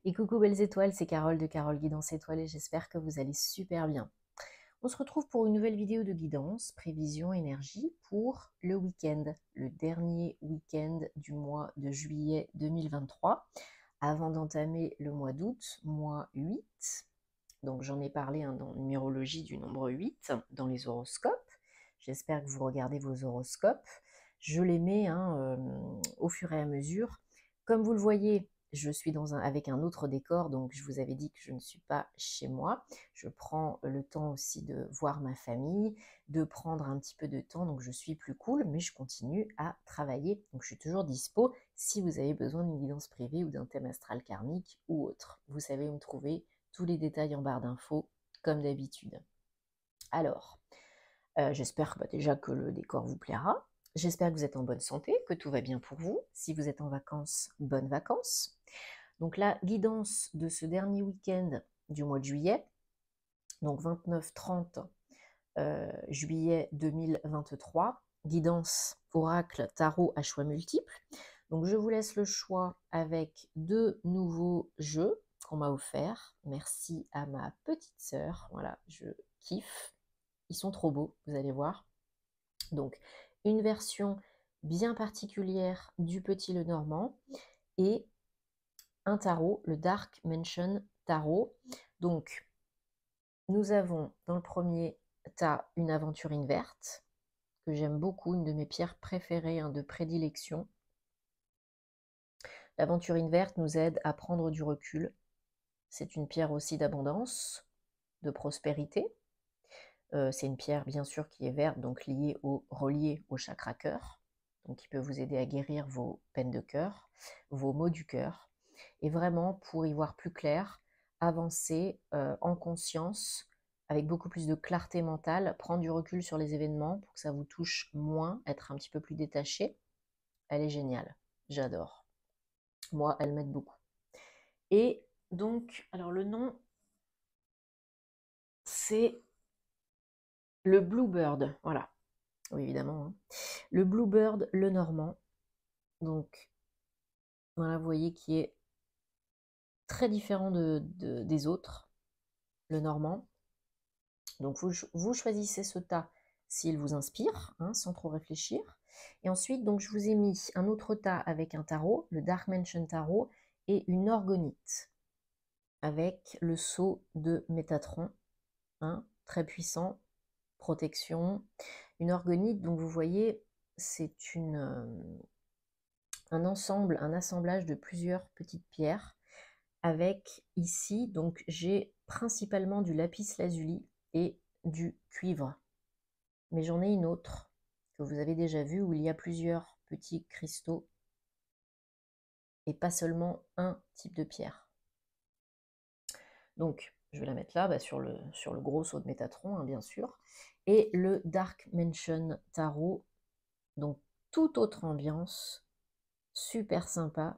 Et coucou belles étoiles, c'est Carole de Carole Guidance Étoile et j'espère que vous allez super bien. On se retrouve pour une nouvelle vidéo de guidance, prévision, énergie pour le week-end, le dernier week-end du mois de juillet 2023, avant d'entamer le mois d'août, mois 8. Donc j'en ai parlé dans numérologie du nombre 8, dans les horoscopes. J'espère que vous regardez vos horoscopes. Je les mets au fur et à mesure. Comme vous le voyez, je suis avec un autre décor, donc je vous avais dit que je ne suis pas chez moi. Je prends le temps aussi de voir ma famille, de prendre un petit peu de temps, donc je suis plus cool, mais je continue à travailler. Donc je suis toujours dispo si vous avez besoin d'une guidance privée ou d'un thème astral karmique ou autre. Vous savez où me trouver, tous les détails en barre d'infos, comme d'habitude. Alors, j'espère déjà que le décor vous plaira. J'espère que vous êtes en bonne santé, que tout va bien pour vous. Si vous êtes en vacances, bonnes vacances. Donc la guidance de ce dernier week-end du mois de juillet, donc 29-30 juillet 2023, guidance oracle tarot à choix multiples. Donc je vous laisse le choix avec 2 nouveaux jeux qu'on m'a offerts. Merci à ma petite sœur, voilà, je kiffe. Ils sont trop beaux, vous allez voir. Donc, une version bien particulière du Petit Lenormand et un tarot, le Dark Mansion Tarot. Donc, nous avons dans le premier tas une aventurine verte, que j'aime beaucoup, une de mes pierres préférées, de prédilection. L'aventurine verte nous aide à prendre du recul. C'est une pierre aussi d'abondance, de prospérité. C'est une pierre bien sûr qui est verte, donc reliée au chakra cœur, donc qui peut vous aider à guérir vos peines de cœur, vos maux du cœur, et vraiment pour y voir plus clair, avancer en conscience, avec beaucoup plus de clarté mentale, prendre du recul sur les événements pour que ça vous touche moins, être un petit peu plus détaché. Elle est géniale, j'adore. Moi, elle m'aide beaucoup. Et donc, alors le nom, c'est le Bluebird, voilà. Oui, évidemment. Le Bluebird Lenormand, donc voilà, vous voyez qui est très différent des autres, le normand. Donc vous choisissez ce tas s'il vous inspire, sans trop réfléchir. Et ensuite, donc je vous ai mis un autre tas avec un tarot, le Dark Mansion Tarot, et une orgonite avec le sceau de Métatron, très puissant, protection. Une orgonite, donc vous voyez, c'est un assemblage de plusieurs petites pierres avec ici, donc j'ai principalement du lapis lazuli et du cuivre. Mais j'en ai une autre que vous avez déjà vue où il y a plusieurs petits cristaux et pas seulement un type de pierre. Donc je vais la mettre là, sur le gros seau de Métatron, bien sûr. Et le Dark Mansion Tarot, donc toute autre ambiance, super sympa.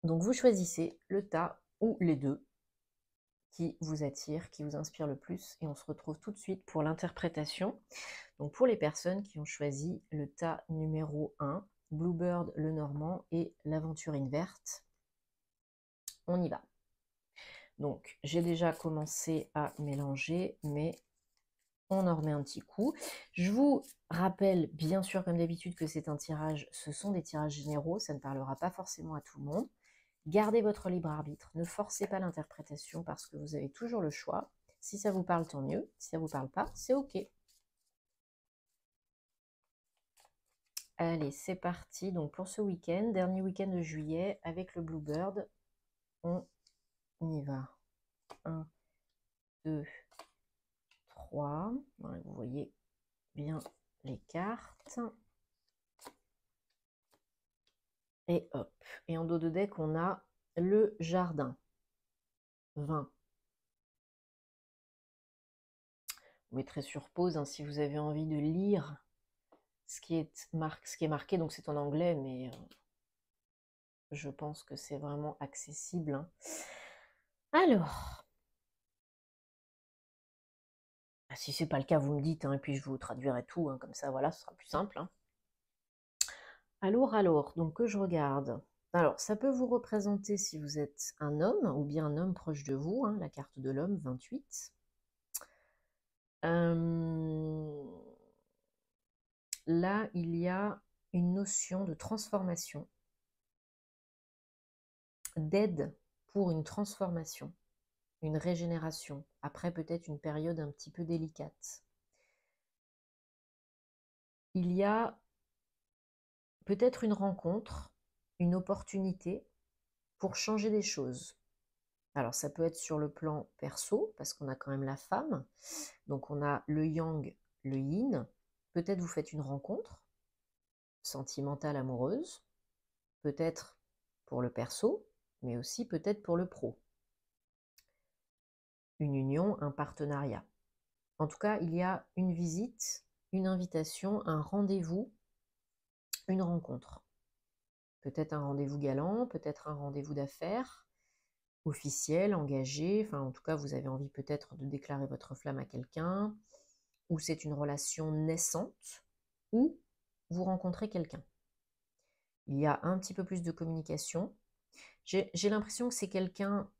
Donc vous choisissez le tas ou les deux qui vous attire, qui vous inspire le plus, et on se retrouve tout de suite pour l'interprétation. Donc pour les personnes qui ont choisi le tas numéro 1, Bluebird Lenormand et l'aventurine verte, on y va. Donc j'ai déjà commencé à mélanger, mais on en remet un petit coup. Je vous rappelle bien sûr comme d'habitude que c'est un tirage, ce sont des tirages généraux, ça ne parlera pas forcément à tout le monde. Gardez votre libre arbitre, ne forcez pas l'interprétation parce que vous avez toujours le choix. Si ça vous parle, tant mieux. Si ça ne vous parle pas, c'est OK. Allez, c'est parti. Donc pour ce week-end, dernier week-end de juillet, avec le Bluebird, on y va. 1, 2, 3. Voilà, vous voyez bien les cartes. Et hop. Et en dos de deck, on a le jardin. 20. Vous mettrez sur pause si vous avez envie de lire ce qui est marqué. Donc c'est en anglais, mais je pense que c'est vraiment accessible. Alors, si ce n'est pas le cas, vous me dites, et puis je vous traduirai tout, comme ça, voilà, ce sera plus simple. Alors, donc que je regarde. Alors, ça peut vous représenter si vous êtes un homme ou bien un homme proche de vous, hein, la carte de l'homme, 28. Là, il y a une notion de transformation, d'aide pour une transformation, une régénération, après peut-être une période un petit peu délicate. Il y a peut-être une rencontre, une opportunité pour changer des choses. Alors ça peut être sur le plan perso, parce qu'on a quand même la femme, donc on a le yang, le yin. Peut-être vous faites une rencontre sentimentale, amoureuse, peut-être pour le perso, mais aussi peut-être pour le pro. Une union, un partenariat. En tout cas, il y a une visite, une invitation, un rendez-vous, une rencontre. Peut-être un rendez-vous galant, peut-être un rendez-vous d'affaires, officiel, engagé, enfin en tout cas vous avez envie peut-être de déclarer votre flamme à quelqu'un, ou c'est une relation naissante, ou vous rencontrez quelqu'un. Il y a un petit peu plus de communication. J'ai l'impression que c'est quelqu'un,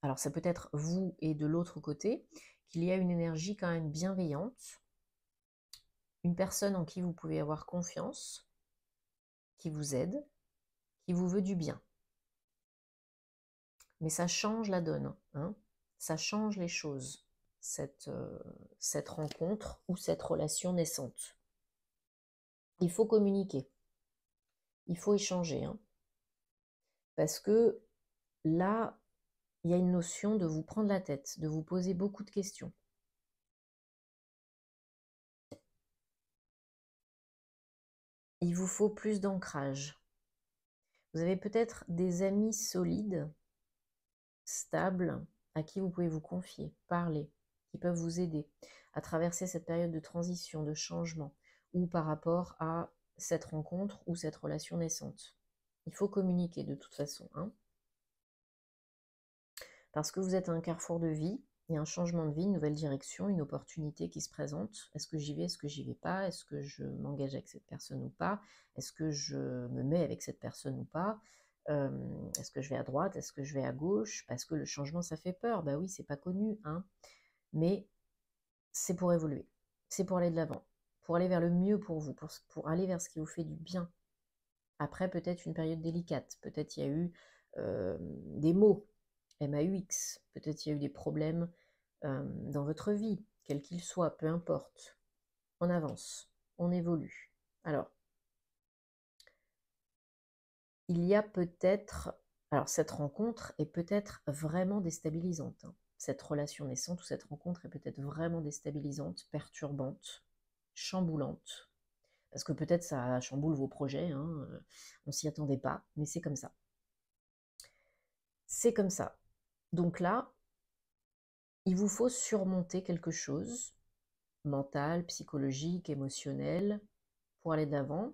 alors ça peut être vous et de l'autre côté, qu'il y a une énergie quand même bienveillante, une personne en qui vous pouvez avoir confiance, qui vous aide, qui vous veut du bien. Mais ça change la donne, hein. Ça change les choses, cette rencontre ou cette relation naissante. Il faut communiquer, il faut échanger, hein. Parce que là, il y a une notion de vous prendre la tête, de vous poser beaucoup de questions. Il vous faut plus d'ancrage. Vous avez peut-être des amis solides, stables, à qui vous pouvez vous confier, parler, qui peuvent vous aider à traverser cette période de transition, de changement, ou par rapport à cette rencontre ou cette relation naissante. Il faut communiquer de toute façon, hein. Parce que vous êtes à un carrefour de vie, il y a un changement de vie, une nouvelle direction, une opportunité qui se présente. Est-ce que j'y vais, est-ce que j'y vais pas? Est-ce que je m'engage avec cette personne ou pas? Est-ce que je me mets avec cette personne ou pas? Est-ce que je vais à droite? Est-ce que je vais à gauche? Parce que le changement, ça fait peur. Bah oui, c'est pas connu, hein. Mais c'est pour évoluer. C'est pour aller de l'avant. Pour aller vers le mieux pour vous. Pour aller vers ce qui vous fait du bien. Après, peut-être une période délicate. Peut-être il y a eu des mots. MAUX. Peut-être il y a eu des problèmes dans votre vie, quels qu'ils soient, peu importe. On avance, on évolue. Alors, il y a peut-être, alors cette rencontre est peut-être vraiment déstabilisante, hein. Cette relation naissante ou cette rencontre est peut-être vraiment déstabilisante, perturbante, chamboulante, parce que peut-être ça chamboule vos projets, hein, on s'y attendait pas, mais c'est comme ça. C'est comme ça. Donc là, il vous faut surmonter quelque chose, mental, psychologique, émotionnel, pour aller de l'avant,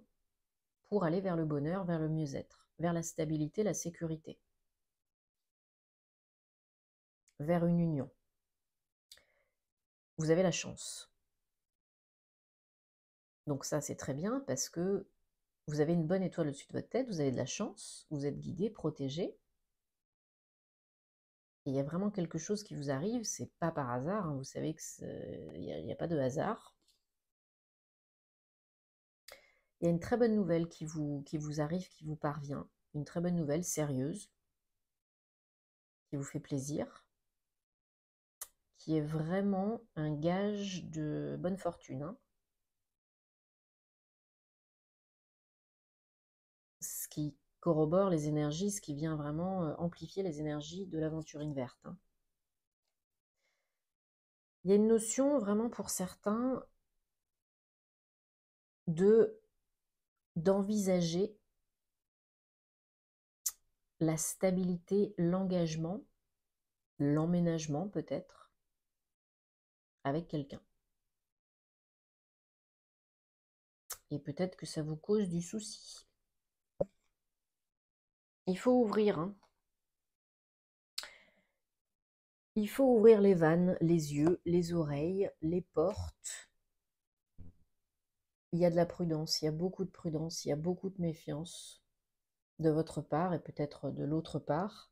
pour aller vers le bonheur, vers le mieux-être, vers la stabilité, la sécurité, vers une union. Vous avez la chance. Donc ça, c'est très bien parce que vous avez une bonne étoile au-dessus de votre tête, vous avez de la chance, vous êtes guidé, protégé. Et il y a vraiment quelque chose qui vous arrive, c'est pas par hasard, hein, vous savez qu'il n'y a pas de hasard. Il y a une très bonne nouvelle qui vous arrive, qui vous parvient, une très bonne nouvelle, sérieuse, qui vous fait plaisir, qui est vraiment un gage de bonne fortune, hein. Ce qui corrobore les énergies, ce qui vient vraiment amplifier les énergies de l'aventurine verte, hein. Il y a une notion vraiment pour certains d'envisager la stabilité, l'engagement, l'emménagement peut-être, avec quelqu'un. Et peut-être que ça vous cause du souci. Il faut ouvrir, hein. Il faut ouvrir les vannes, les yeux, les oreilles, les portes. Il y a de la prudence, il y a beaucoup de prudence, il y a beaucoup de méfiance. de votre part et peut-être de l'autre part,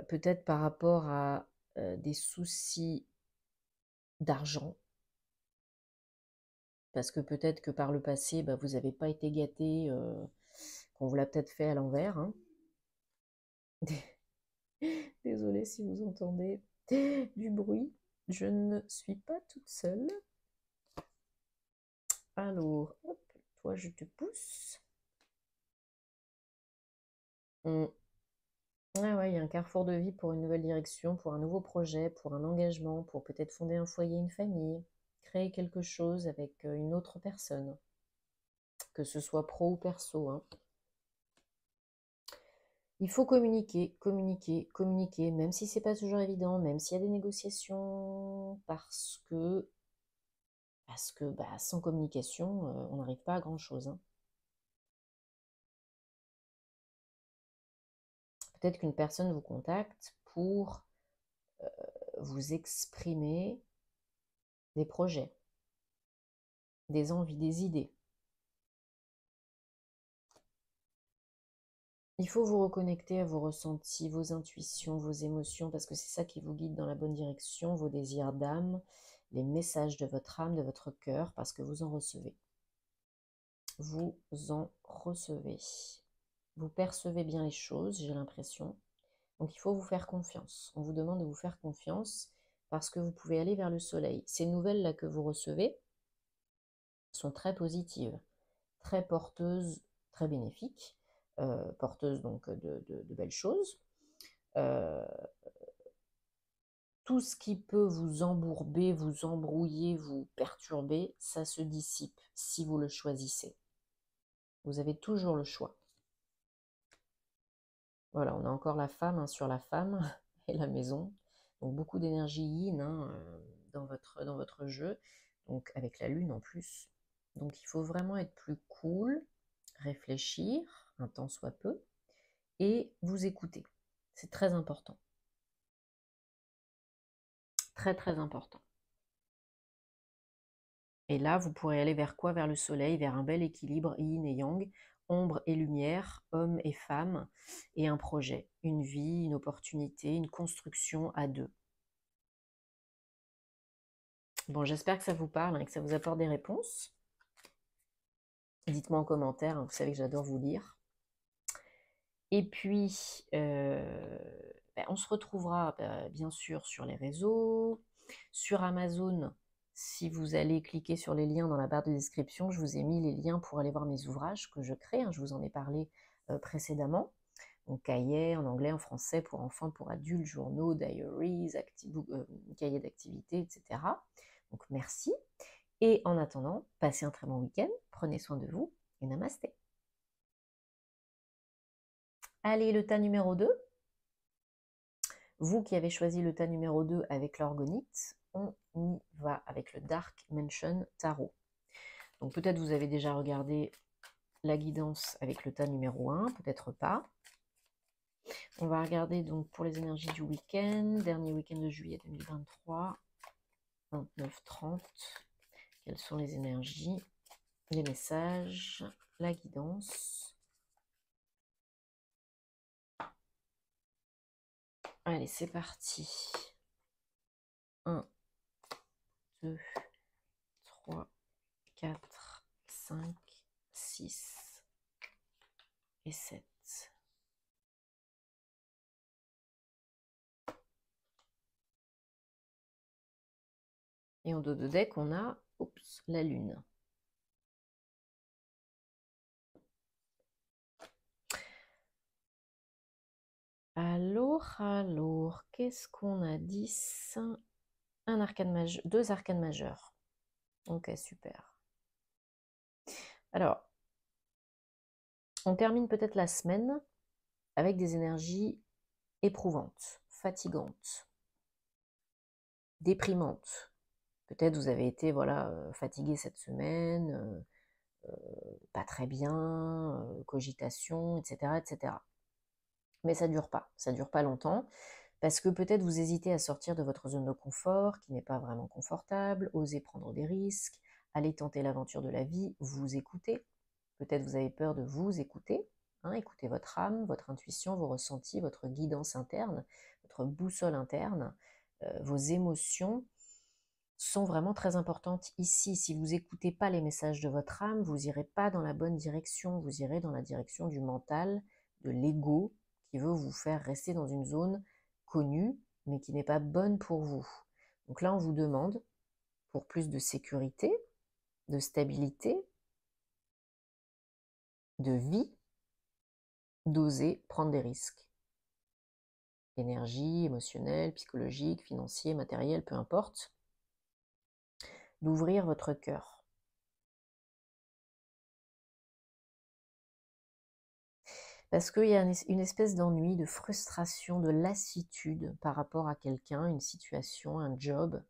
peut-être par rapport à des soucis d'argent, parce que peut-être que par le passé, bah, vous n'avez pas été gâté, qu'on vous l'a peut-être fait à l'envers, hein. Désolée si vous entendez du bruit, je ne suis pas toute seule. Alors, hop, toi je te pousse. Ah ouais, il y a un carrefour de vie pour une nouvelle direction, pour un nouveau projet, pour un engagement, pour peut-être fonder un foyer, une famille, créer quelque chose avec une autre personne, que ce soit pro ou perso, hein. Il faut communiquer, communiquer, communiquer, même si c'est pas toujours évident, même s'il y a des négociations, parce que bah, sans communication, on n'arrive pas à grand-chose, hein. Peut-être qu'une personne vous contacte pour vous exprimer des projets, des envies, des idées. Il faut vous reconnecter à vos ressentis, vos intuitions, vos émotions, parce que c'est ça qui vous guide dans la bonne direction, vos désirs d'âme, les messages de votre âme, de votre cœur, parce que vous en recevez. Vous en recevez. Vous percevez bien les choses, j'ai l'impression. Donc il faut vous faire confiance. On vous demande de vous faire confiance parce que vous pouvez aller vers le soleil. Ces nouvelles-là que vous recevez sont très positives, très porteuses, très bénéfiques, porteuses donc de belles choses. Tout ce qui peut vous embourber, vous embrouiller, vous perturber, ça se dissipe si vous le choisissez. Vous avez toujours le choix. Voilà, on a encore la femme, hein, sur la femme et la maison. Donc beaucoup d'énergie yin, hein, dans votre jeu. Donc avec la lune en plus. Donc il faut vraiment être plus cool, réfléchir, un temps soit peu, et vous écouter. C'est très important. Très très important. Et là, vous pourrez aller vers quoi? Vers le soleil, vers un bel équilibre yin et yang, ombre et lumière, homme et femme, et un projet, une vie, une opportunité, une construction à deux. Bon, j'espère que ça vous parle et que ça vous apporte des réponses. Dites-moi en commentaire, hein, vous savez que j'adore vous lire. Et puis, on se retrouvera bien sûr sur les réseaux, sur Amazon. Si vous allez cliquer sur les liens dans la barre de description, je vous ai mis les liens pour aller voir mes ouvrages que je crée, hein, je vous en ai parlé précédemment. Donc cahiers en anglais, en français, pour enfants, pour adultes, journaux, diaries, cahiers d'activités, etc. Donc merci. Et en attendant, passez un très bon week-end, prenez soin de vous et namasté. Allez, le tas numéro 2. Vous qui avez choisi le tas numéro 2 avec l'orgonite, on y va avec le Dark Mansion Tarot. Donc peut-être vous avez déjà regardé la guidance avec le tas numéro 1, peut-être pas. On va regarder donc pour les énergies du week-end, dernier week-end de juillet 2023, 29-30. Quelles sont les énergies, les messages, la guidance? Allez, c'est parti. 1, 2, 3, 4, 5, 6 et 7. Et en dos de deck, on a la lune. Alors, qu'est-ce qu'on a? 10, un arcane majeur, 2 arcanes majeurs. Ok, super. Alors, on termine peut-être la semaine avec des énergies éprouvantes, fatigantes, déprimantes. Peut-être vous avez été fatigué cette semaine, pas très bien, cogitation, etc., etc. Mais ça dure pas longtemps, parce que peut-être vous hésitez à sortir de votre zone de confort, qui n'est pas vraiment confortable, osez prendre des risques, allez tenter l'aventure de la vie, vous écoutez. Peut-être vous avez peur de vous écouter, hein, écoutez votre âme, votre intuition, vos ressentis, votre guidance interne, votre boussole interne, vos émotions sont vraiment très importantes ici. Si vous n'écoutez pas les messages de votre âme, vous n'irez pas dans la bonne direction, vous irez dans la direction du mental, de l'ego, qui veut vous faire rester dans une zone connue, mais qui n'est pas bonne pour vous. Donc là, on vous demande, pour plus de sécurité, de stabilité, de vie, d'oser prendre des risques. Énergie, émotionnelle, psychologique, financier, matériel, peu importe. D'ouvrir votre cœur. Parce qu'il y a une espèce d'ennui, de frustration, de lassitude par rapport à quelqu'un, une situation, un job.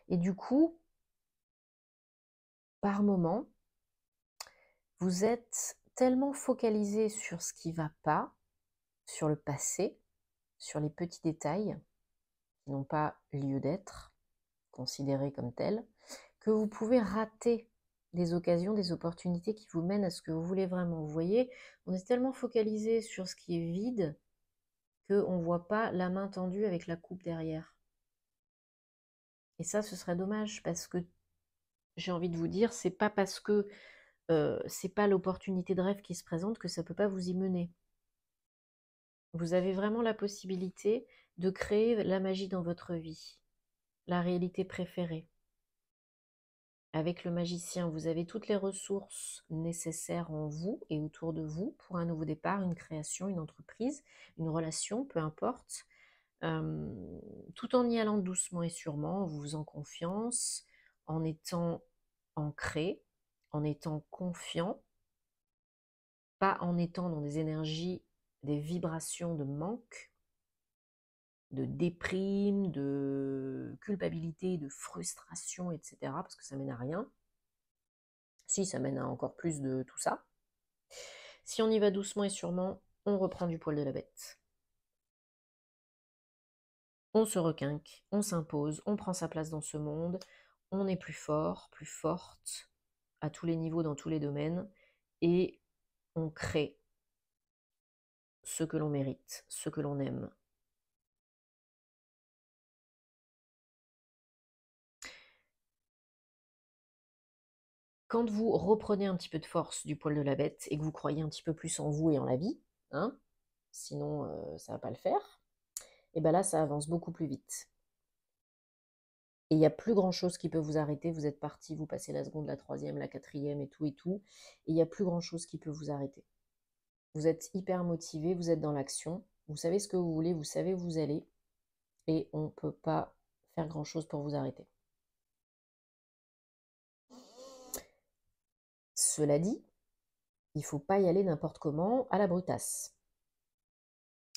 Et du coup, par moment, vous êtes tellement focalisé sur ce qui ne va pas, sur le passé, sur les petits détails qui n'ont pas lieu d'être, considérés comme tels, que vous pouvez rater des occasions, des opportunités qui vous mènent à ce que vous voulez vraiment. Vous voyez, on est tellement focalisé sur ce qui est vide qu'on ne voit pas la main tendue avec la coupe derrière. Et ça, ce serait dommage parce que j'ai envie de vous dire, c'est pas parce que c'est pas l'opportunité de rêve qui se présente que ça ne peut pas vous y mener. Vous avez vraiment la possibilité de créer la magie dans votre vie, la réalité préférée. Avec le magicien, vous avez toutes les ressources nécessaires en vous et autour de vous pour un nouveau départ, une création, une entreprise, une relation, peu importe. Tout en y allant doucement et sûrement, en vous faisant confiance, en étant ancré, en étant confiant, pas en étant dans des énergies, des vibrations de manque, de déprime, de culpabilité, de frustration, etc. Parce que ça mène à rien. Si, ça mène à encore plus de tout ça. Si on y va doucement et sûrement, on reprend du poil de la bête. On se requinque, on s'impose, on prend sa place dans ce monde, on est plus fort, plus forte, à tous les niveaux, dans tous les domaines, et on crée ce que l'on mérite, ce que l'on aime. Quand vous reprenez un petit peu de force du poil de la bête et que vous croyez un petit peu plus en vous et en la vie, hein, sinon ça ne va pas le faire, et bien là ça avance beaucoup plus vite. Et il n'y a plus grand chose qui peut vous arrêter, vous êtes parti, vous passez la seconde, la troisième, la quatrième et tout, et il n'y a plus grand chose qui peut vous arrêter. Vous êtes hyper motivé, vous êtes dans l'action, vous savez ce que vous voulez, vous savez où vous allez, et on ne peut pas faire grand chose pour vous arrêter. Cela dit, il ne faut pas y aller n'importe comment, à la brutasse.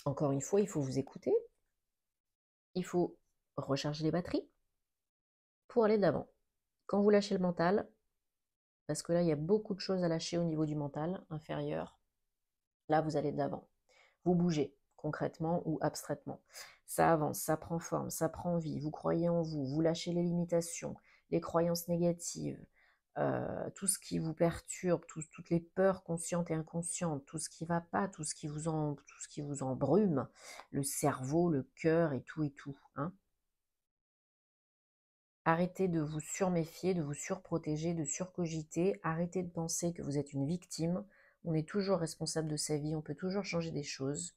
Encore une fois, il faut vous écouter, il faut recharger les batteries pour aller de l'avant. Quand vous lâchez le mental, parce que là, il y a beaucoup de choses à lâcher au niveau du mental inférieur, là, vous allez de l'avant. Vous bougez, concrètement ou abstraitement. Ça avance, ça prend forme, ça prend vie, vous croyez en vous, vous lâchez les limitations, les croyances négatives, tout ce qui vous perturbe, toutes les peurs conscientes et inconscientes, tout ce qui ne va pas, tout ce qui vous embrume, le cerveau, le cœur et tout, hein. Arrêtez de vous surméfier, de vous surprotéger, de surcogiter, arrêtez de penser que vous êtes une victime. On est toujours responsable de sa vie, on peut toujours changer des choses.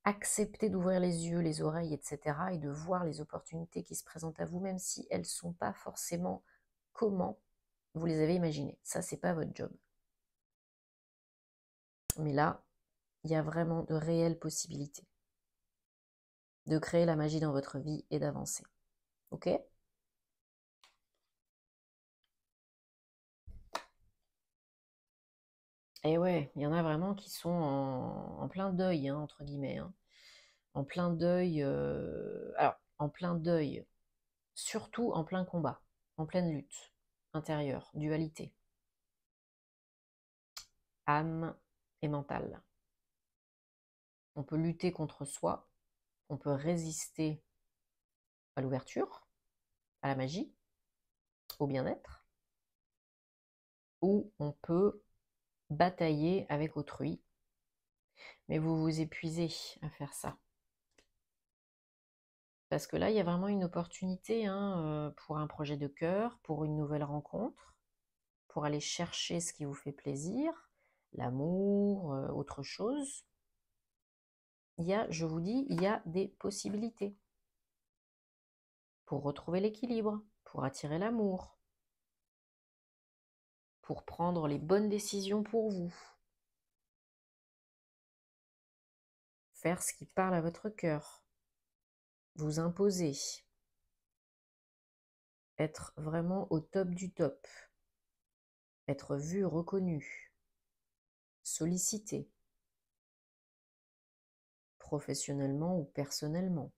Acceptez d'ouvrir les yeux, les oreilles, etc. et de voir les opportunités qui se présentent à vous, même si elles ne sont pas forcément comment vous les avez imaginées. Ça, c'est pas votre job. Mais là, il y a vraiment de réelles possibilités de créer la magie dans votre vie et d'avancer. Ok ? Et ouais, il y en a vraiment qui sont en plein deuil, hein, entre guillemets. Hein. En plein deuil, alors, en plein deuil, surtout en plein combat, en pleine lutte intérieure, dualité, âme et mentale. On peut lutter contre soi, on peut résister à l'ouverture, à la magie, au bien-être, ou on peut batailler avec autrui, mais vous vous épuisez à faire ça. Parce que là, il y a vraiment une opportunité pour un projet de cœur, pour une nouvelle rencontre, pour aller chercher ce qui vous fait plaisir, l'amour, autre chose. Je vous dis, il y a des possibilités pour retrouver l'équilibre, pour attirer l'amour, pour prendre les bonnes décisions pour vous, faire ce qui parle à votre cœur, vous imposer, être vraiment au top du top, être vu, reconnu, sollicité, professionnellement ou personnellement.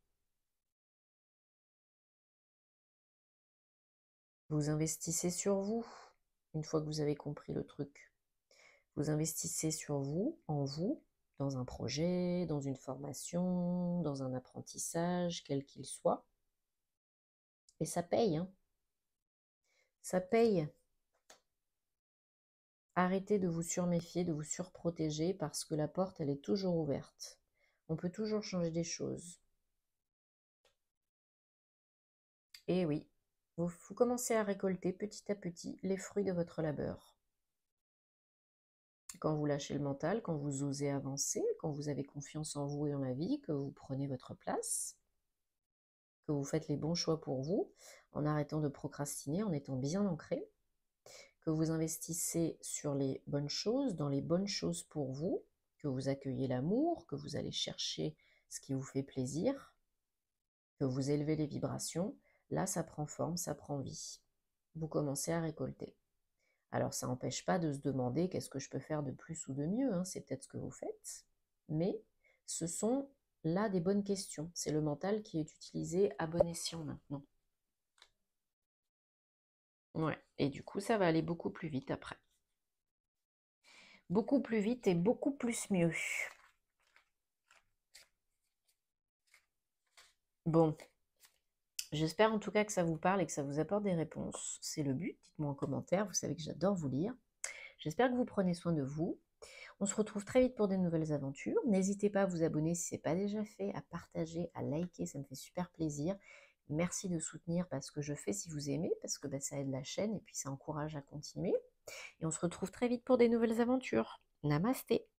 Vous investissez sur vous, une fois que vous avez compris le truc. Vous investissez sur vous, en vous, dans un projet, dans une formation, dans un apprentissage, quel qu'il soit. Et ça paye, hein. Ça paye. Arrêtez de vous surméfier, de vous surprotéger, parce que la porte, elle est toujours ouverte. On peut toujours changer des choses. Et oui, vous commencez à récolter petit à petit les fruits de votre labeur. Quand vous lâchez le mental, quand vous osez avancer, quand vous avez confiance en vous et en la vie, que vous prenez votre place, que vous faites les bons choix pour vous, en arrêtant de procrastiner, en étant bien ancré, que vous investissez sur les bonnes choses, dans les bonnes choses pour vous, que vous accueillez l'amour, que vous allez chercher ce qui vous fait plaisir, que vous élevez les vibrations, là ça prend forme, ça prend vie. Vous commencez à récolter. Alors ça n'empêche pas de se demander qu'est-ce que je peux faire de plus ou de mieux, hein, c'est peut-être ce que vous faites, mais ce sont là des bonnes questions. C'est le mental qui est utilisé à bon escient maintenant. Ouais, et du coup ça va aller beaucoup plus vite après. Beaucoup plus vite et beaucoup plus mieux. Bon, j'espère en tout cas que ça vous parle et que ça vous apporte des réponses. C'est le but, dites-moi en commentaire, vous savez que j'adore vous lire. J'espère que vous prenez soin de vous. On se retrouve très vite pour de nouvelles aventures. N'hésitez pas à vous abonner si ce n'est pas déjà fait, à partager, à liker, ça me fait super plaisir. Merci de soutenir parce que je fais si vous aimez, parce que ça aide la chaîne et puis ça encourage à continuer. Et on se retrouve très vite pour des nouvelles aventures. Namasté!